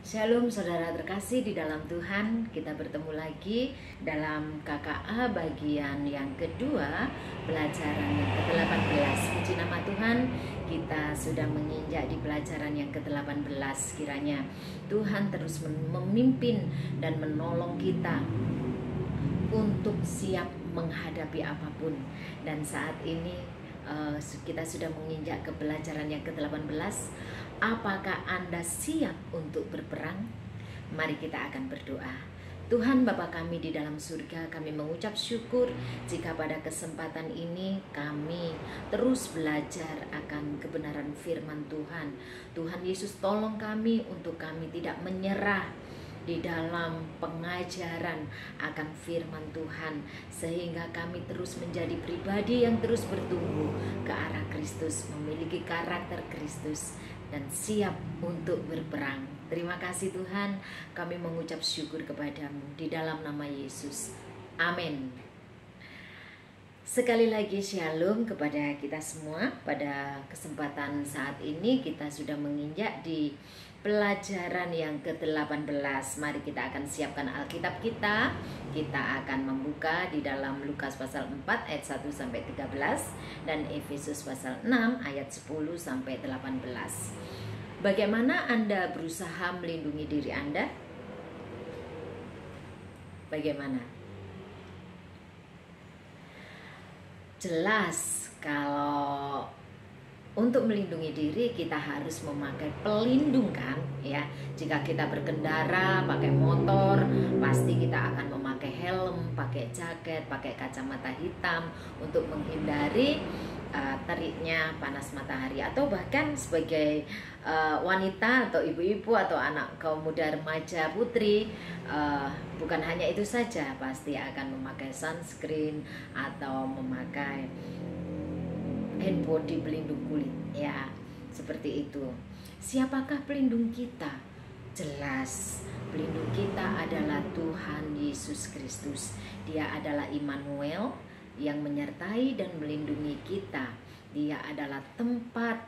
Shalom saudara terkasih di dalam Tuhan. Kita bertemu lagi dalam KKA bagian yang kedua, pelajaran yang ke-18. Puji nama Tuhan, kita sudah menginjak di pelajaran yang ke-18. Kiranya Tuhan terus memimpin dan menolong kita untuk siap menghadapi apapun. Dan saat ini kita sudah menginjak ke pelajaran yang ke-18. Apakah Anda siap untuk berperang? Mari kita akan berdoa. Tuhan Bapa kami di dalam surga, kami mengucap syukur jika pada kesempatan ini kami terus belajar akan kebenaran firman Tuhan. Tuhan Yesus, tolong kami untuk kami tidak menyerah di dalam pengajaran akan firman Tuhan, sehingga kami terus menjadi pribadi yang terus bertumbuh ke arah Kristus, memiliki karakter Kristus dan siap untuk berperang. Terima kasih Tuhan, kami mengucap syukur kepadamu di dalam nama Yesus. Amin. Sekali lagi shalom kepada kita semua. Pada kesempatan saat ini kita sudah menginjak di pelajaran yang ke-18. Mari kita akan siapkan Alkitab kita. Kita akan membuka di dalam Lukas pasal 4 ayat 1 sampai 13 dan Efesus pasal 6 ayat 10 sampai 18. Bagaimana Anda berusaha melindungi diri Anda? Bagaimana? Jelas kalau untuk melindungi diri kita harus memakai pelindung kan ya. Jika kita berkendara pakai motor, pasti kita akan memakai helm, pakai jaket, pakai kacamata hitam untuk menghindari teriknya panas matahari. Atau bahkan sebagai wanita atau ibu-ibu atau anak kaum muda remaja putri, bukan hanya itu saja, pasti akan memakai sunscreen atau memakai hand body pelindung kulit ya, seperti itu. Siapakah pelindung kita? Jelas, pelindung kita adalah Tuhan Yesus Kristus. Dia adalah Immanuel yang menyertai dan melindungi kita. Dia adalah tempat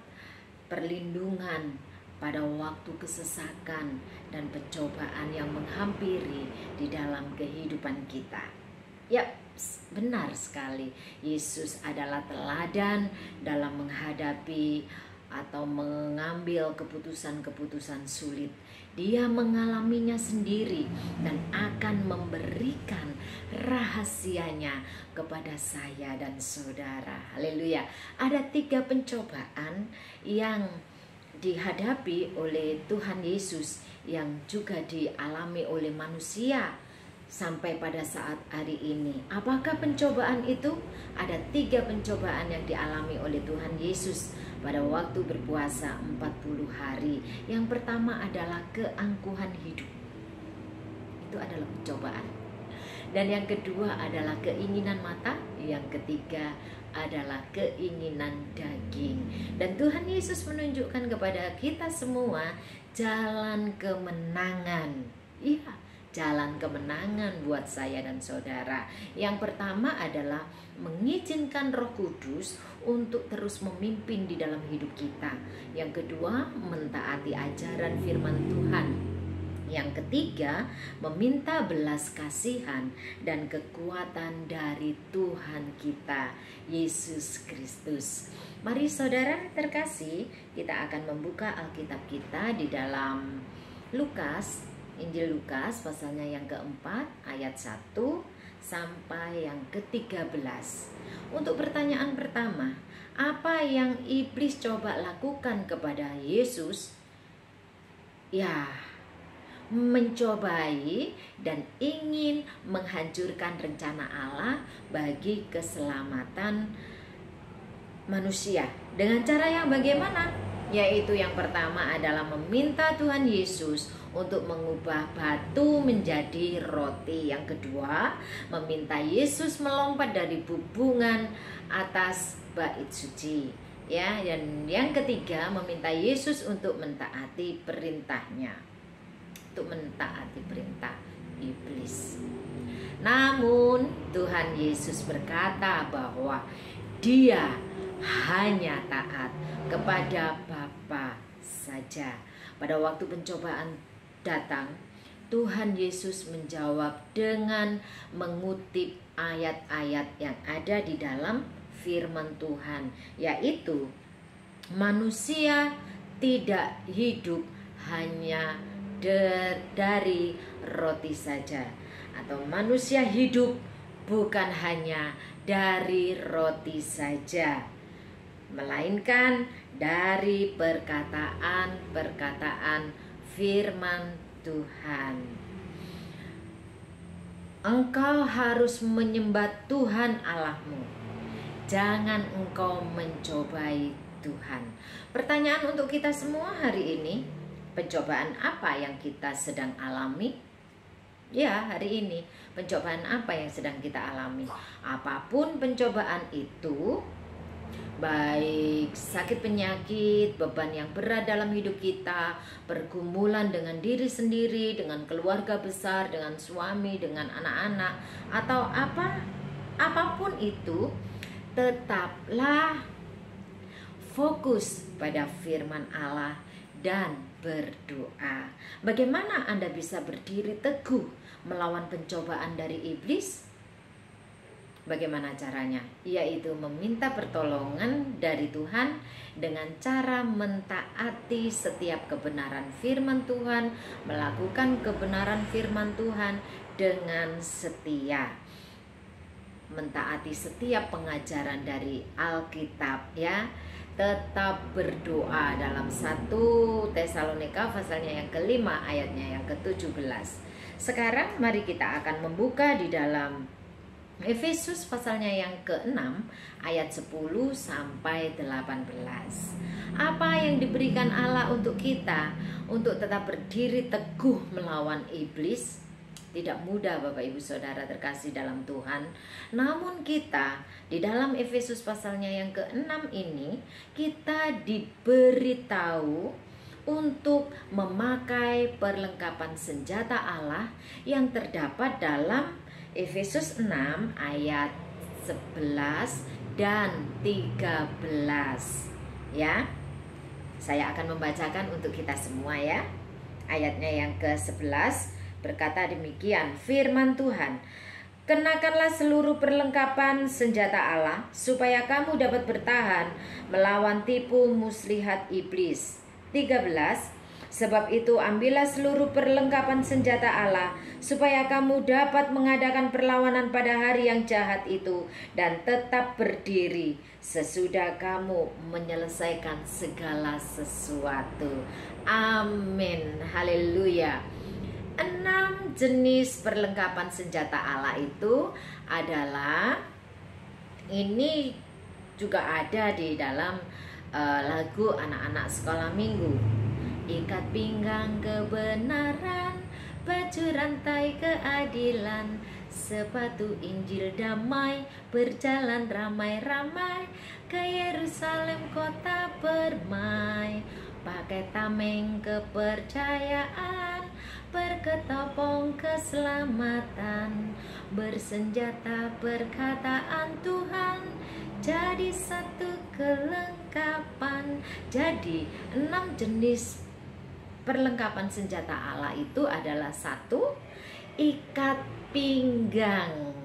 perlindungan pada waktu kesesakan dan pencobaan yang menghampiri di dalam kehidupan kita. Yap, benar sekali. Yesus adalah teladan dalam menghadapi atau mengambil keputusan-keputusan sulit. Dia mengalaminya sendiri dan akan memberikan rahasianya kepada saya dan saudara. Haleluya. Ada 3 pencobaan yang dihadapi oleh Tuhan Yesus yang juga dialami oleh manusia sampai pada saat hari ini. Apakah pencobaan itu? Ada 3 pencobaan yang dialami oleh Tuhan Yesus pada waktu berpuasa 40 hari. Yang pertama adalah keangkuhan hidup. Itu adalah pencobaan. Dan yang kedua adalah keinginan mata. Yang ketiga adalah keinginan daging. Dan Tuhan Yesus menunjukkan kepada kita semua jalan kemenangan. Iya, jalan kemenangan buat saya dan saudara. Yang pertama adalah mengizinkan Roh Kudus untuk terus memimpin di dalam hidup kita. Yang kedua, mentaati ajaran firman Tuhan. Yang ketiga, meminta belas kasihan dan kekuatan dari Tuhan kita, Yesus Kristus. Mari saudara terkasih, kita akan membuka Alkitab kita di dalam Lukas, Injil Lukas pasalnya yang keempat ayat 1 sampai yang ke-13. Untuk pertanyaan pertama, apa yang iblis coba lakukan kepada Yesus? Ya, mencobai dan ingin menghancurkan rencana Allah bagi keselamatan manusia. Dengan cara yang bagaimana? Yaitu yang pertama adalah meminta Tuhan Yesus untuk mengubah batu menjadi roti. Yang kedua, meminta Yesus melompat dari bubungan atas bait suci. Ya, dan yang ketiga, meminta Yesus untuk mentaati perintahnya. Untuk mentaati perintah iblis. Namun Tuhan Yesus berkata bahwa Dia hanya taat kepada Bapa saja. Pada waktu pencobaan datang, Tuhan Yesus menjawab dengan mengutip ayat-ayat yang ada di dalam firman Tuhan, yaitu manusia tidak hidup hanya dari roti saja, atau manusia hidup bukan hanya dari roti saja, melainkan dari perkataan-perkataan firman Tuhan. Engkau harus menyembah Tuhan Allahmu. Jangan engkau mencobai Tuhan. Pertanyaan untuk kita semua hari ini, pencobaan apa yang kita sedang alami? Ya, hari ini pencobaan apa yang sedang kita alami? Apapun pencobaan itu, baik sakit penyakit, beban yang berat dalam hidup kita, pergumulan dengan diri sendiri, dengan keluarga besar, dengan suami, dengan anak-anak, atau apapun itu, tetaplah fokus pada firman Allah dan berdoa. Bagaimana Anda bisa berdiri teguh melawan pencobaan dari iblis? Bagaimana caranya? Yaitu meminta pertolongan dari Tuhan dengan cara mentaati setiap kebenaran firman Tuhan, melakukan kebenaran firman Tuhan dengan setia, mentaati setiap pengajaran dari Alkitab, ya. Tetap berdoa dalam 1 Tesalonika pasalnya yang ke-5 ayatnya yang ke-17. Sekarang mari kita akan membuka di dalam Efesus pasalnya yang ke-6 ayat 10 sampai 18. Apa yang diberikan Allah untuk kita untuk tetap berdiri teguh melawan iblis? Tidak mudah Bapak Ibu Saudara terkasih dalam Tuhan. Namun kita di dalam Efesus pasalnya yang ke-6 ini, kita diberitahu untuk memakai perlengkapan senjata Allah yang terdapat dalam Efesus 6 ayat 11 dan 13. Ya. Saya akan membacakan untuk kita semua ya. Ayatnya yang ke-11 berkata demikian, firman Tuhan, kenakanlah seluruh perlengkapan senjata Allah supaya kamu dapat bertahan melawan tipu muslihat iblis. 13. Sebab itu ambillah seluruh perlengkapan senjata Allah supaya kamu dapat mengadakan perlawanan pada hari yang jahat itu dan tetap berdiri sesudah kamu menyelesaikan segala sesuatu. Amin. Haleluya. 6 jenis perlengkapan senjata Allah itu adalah, ini juga ada di dalam lagu anak-anak sekolah minggu. Ikat pinggang kebenaran, baju rantai keadilan, sepatu Injil damai, berjalan ramai-ramai ke Yerusalem kota permai. Pakai tameng kepercayaan, berketopong keselamatan, bersenjata perkataan Tuhan, jadi satu kelengkapan. Jadi 6 jenis perlengkapan senjata Allah itu adalah 1, ikat pinggang.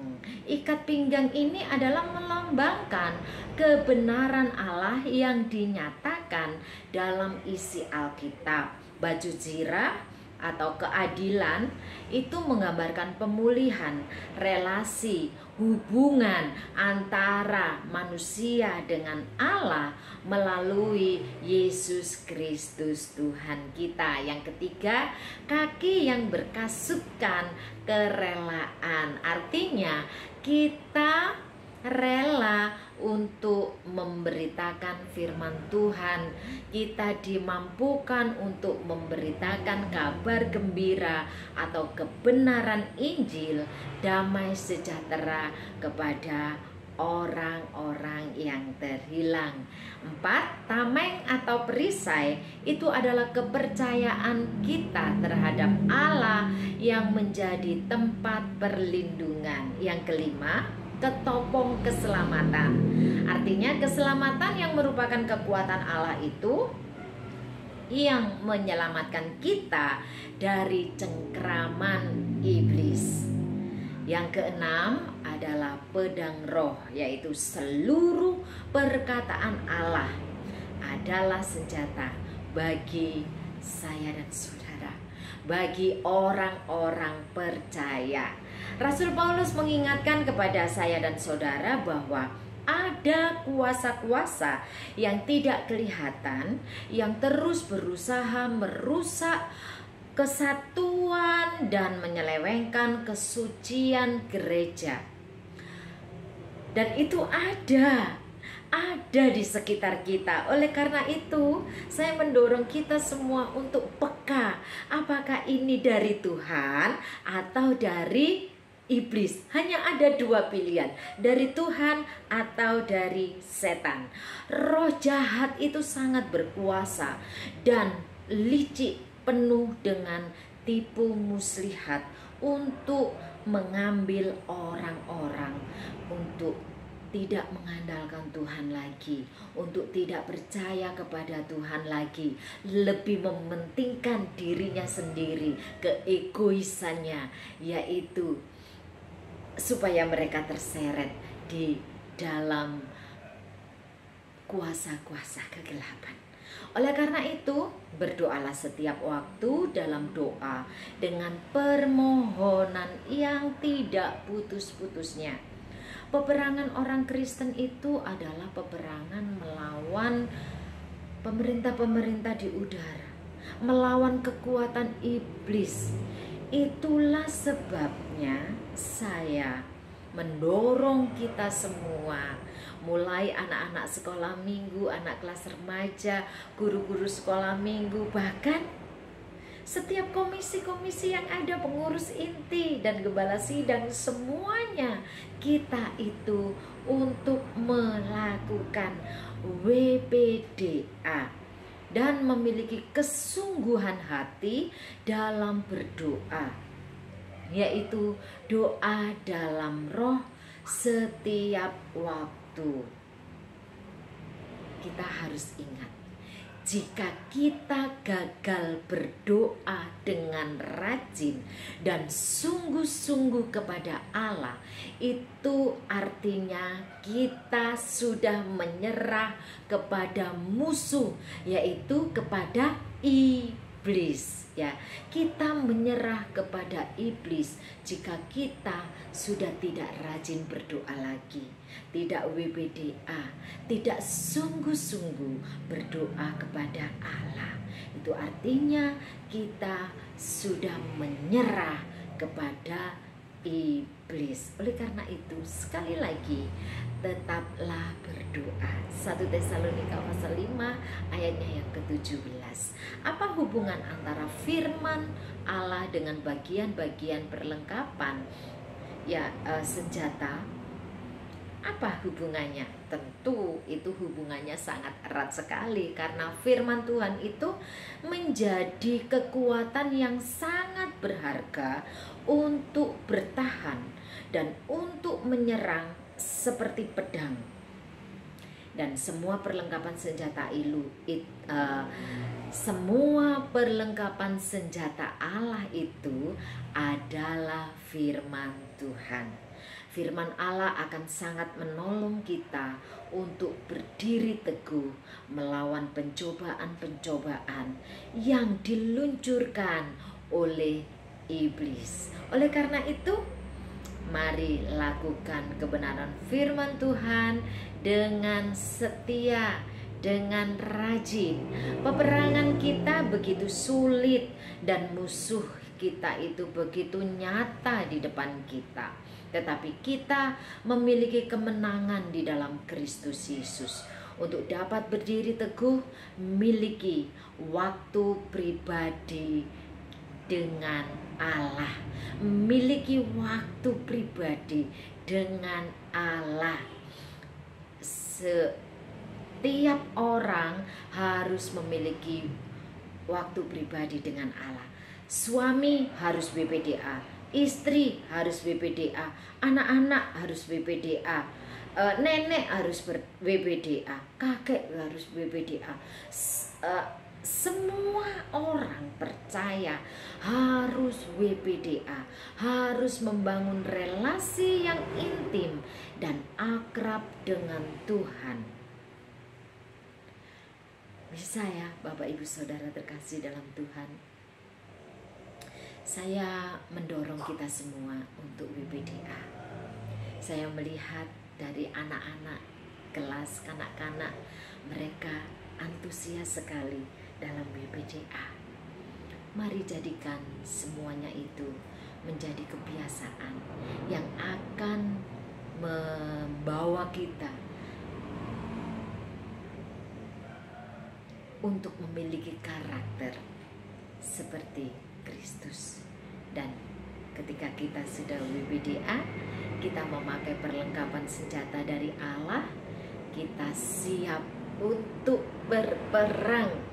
Ikat pinggang ini adalah melambangkan kebenaran Allah yang dinyatakan dalam isi Alkitab. Baju zirah atau keadilan itu menggambarkan pemulihan relasi hubungan antara manusia dengan Allah melalui Yesus Kristus Tuhan kita. Yang ketiga, kaki yang berkasutkan kerelaan, artinya kita rela untuk memberitakan firman Tuhan. Kita dimampukan untuk memberitakan kabar gembira atau kebenaran Injil, damai sejahtera kepada orang-orang yang terhilang. 4, tameng atau perisai itu adalah kepercayaan kita terhadap Allah yang menjadi tempat perlindungan. Yang kelima, ketopong keselamatan. Artinya keselamatan yang merupakan kekuatan Allah itu yang menyelamatkan kita dari cengkraman iblis. Yang keenam adalah pedang roh, yaitu seluruh perkataan Allah adalah senjata bagi saya dan saudara, bagi orang-orang percaya. Rasul Paulus mengingatkan kepada saya dan saudara bahwa ada kuasa-kuasa yang tidak kelihatan, yang terus berusaha merusak kesatuan dan menyelewengkan kesucian gereja. Dan itu ada di sekitar kita. Oleh karena itu, saya mendorong kita semua untuk peka. Apakah ini dari Tuhan atau dari iblis? Hanya ada dua pilihan, dari Tuhan atau dari setan. Roh jahat itu sangat berkuasa dan licik, penuh dengan tipu muslihat untuk mengambil orang-orang untuk tidak mengandalkan Tuhan lagi, untuk tidak percaya kepada Tuhan lagi, lebih mementingkan dirinya sendiri, keegoisannya, yaitu supaya mereka terseret di dalam kuasa-kuasa kegelapan. Oleh karena itu, berdoalah setiap waktu dalam doa dengan permohonan yang tidak putus-putusnya. Peperangan orang Kristen itu adalah peperangan melawan pemerintah-pemerintah di udara, melawan kekuatan iblis. Itulah sebabnya saya mendorong kita semua, mulai anak-anak sekolah minggu, anak kelas remaja, guru-guru sekolah minggu, bahkan setiap komisi-komisi yang ada, pengurus inti dan gembala sidang, semuanya kita itu untuk melakukan WPDA dan memiliki kesungguhan hati dalam berdoa, yaitu doa dalam roh setiap waktu. Kita harus ingat, jika kita gagal berdoa dengan rajin dan sungguh-sungguh kepada Allah, itu artinya kita sudah menyerah kepada musuh, yaitu kepada iblis. Ya, kita menyerah kepada iblis jika kita sudah tidak rajin berdoa lagi, tidak WPDA, tidak sungguh-sungguh berdoa kepada Allah. Itu artinya kita sudah menyerah kepada iblis. Oleh karena itu, sekali lagi, tetaplah berdoa. 1 Tesalonika pasal 5 ayatnya yang ke-17. Apa hubungan antara firman Allah dengan bagian-bagian perlengkapan senjata? Apa hubungannya? Tentu itu hubungannya sangat erat sekali, karena firman Tuhan itu menjadi kekuatan yang sangat berharga untuk bertahan dan untuk menyerang seperti pedang. Dan semua perlengkapan senjata semua perlengkapan senjata Allah itu adalah firman Tuhan. Firman Allah akan sangat menolong kita untuk berdiri teguh melawan pencobaan-pencobaan yang diluncurkan oleh iblis. Oleh karena itu, mari lakukan kebenaran firman Tuhan dengan setia, dengan rajin. Peperangan kita begitu sulit dan musuh kita itu begitu nyata di depan kita. Tetapi kita memiliki kemenangan di dalam Kristus Yesus. Untuk dapat berdiri teguh, miliki waktu pribadi dengan Allah, miliki waktu pribadi dengan Allah. Setiap orang harus memiliki waktu pribadi dengan Allah. Suami harus WPDA, istri harus WPDA, anak-anak harus WPDA, nenek harus WPDA, kakek harus WPDA, semua orang percaya harus WPDA, harus membangun relasi yang intim dan akrab dengan Tuhan. Bisa ya Bapak Ibu Saudara terkasih dalam Tuhan, saya mendorong kita semua untuk WPDA. Saya melihat dari anak-anak kelas kanak-kanak, mereka antusias sekali dalam WPDA. Mari jadikan semuanya itu menjadi kebiasaan yang akan membawa kita untuk memiliki karakter seperti Kristus. Dan ketika kita sudah WPDA, kita memakai perlengkapan senjata dari Allah, kita siap untuk berperang.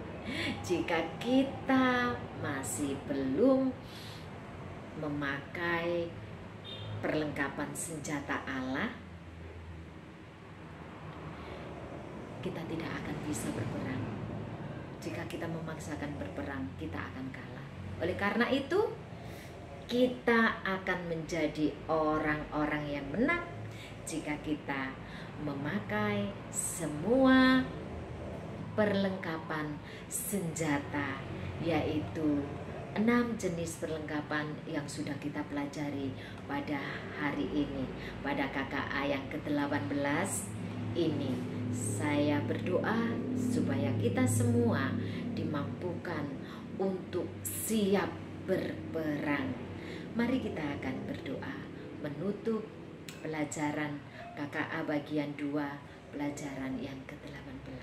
Jika kita masih belum memakai perlengkapan senjata Allah, kita tidak akan bisa berperang. Jika kita memaksakan berperang, kita akan kalah. Oleh karena itu, kita akan menjadi orang-orang yang menang jika kita memakai semua perlengkapan senjata, yaitu 6 jenis perlengkapan yang sudah kita pelajari pada hari ini, pada KKA yang ke-18 ini. Saya berdoa supaya kita semua dimampukan untuk siap berperang. Mari kita akan berdoa menutup pelajaran KKA bagian 2, pelajaran yang ke-18.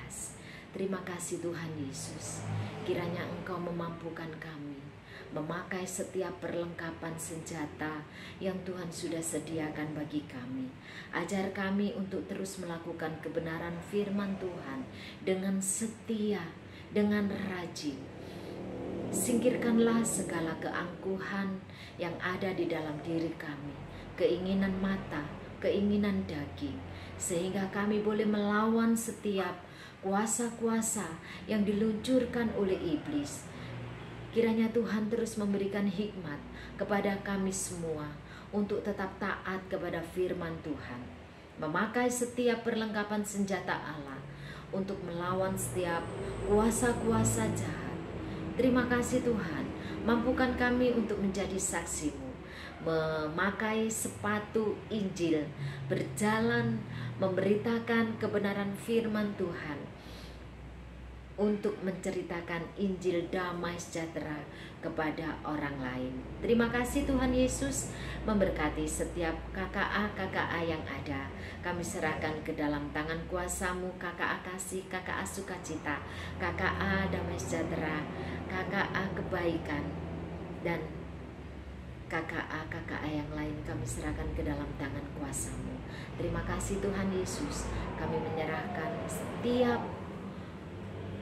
Terima kasih Tuhan Yesus, kiranya Engkau memampukan kami memakai setiap perlengkapan senjata yang Tuhan sudah sediakan bagi kami. Ajar kami untuk terus melakukan kebenaran firman Tuhan dengan setia, dengan rajin. Singkirkanlah segala keangkuhan yang ada di dalam diri kami, keinginan mata, keinginan daging, sehingga kami boleh melawan setiap kuasa-kuasa yang diluncurkan oleh iblis. Kiranya Tuhan terus memberikan hikmat kepada kami semua untuk tetap taat kepada firman Tuhan, memakai setiap perlengkapan senjata Allah untuk melawan setiap kuasa-kuasa jahat. Terima kasih Tuhan, mampukan kami untuk menjadi saksi-Mu, memakai sepatu Injil, berjalan memberitakan kebenaran firman Tuhan, untuk menceritakan Injil damai sejahtera kepada orang lain. Terima kasih Tuhan Yesus, memberkati setiap KKA yang ada. Kami serahkan ke dalam tangan kuasa-Mu, KKA kasih, KKA sukacita, KKA damai sejahtera, KKA kebaikan, dan KKA yang lain kami serahkan ke dalam tangan kuasa-Mu. Terima kasih Tuhan Yesus, kami menyerahkan setiap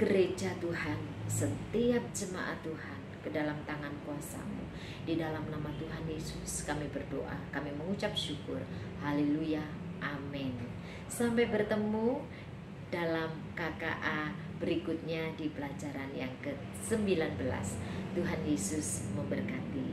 gereja Tuhan, setiap jemaat Tuhan ke dalam tangan kuasa-Mu. Di dalam nama Tuhan Yesus kami berdoa, kami mengucap syukur. Haleluya, amin. Sampai bertemu dalam KKA berikutnya di pelajaran yang ke-19. Tuhan Yesus memberkati.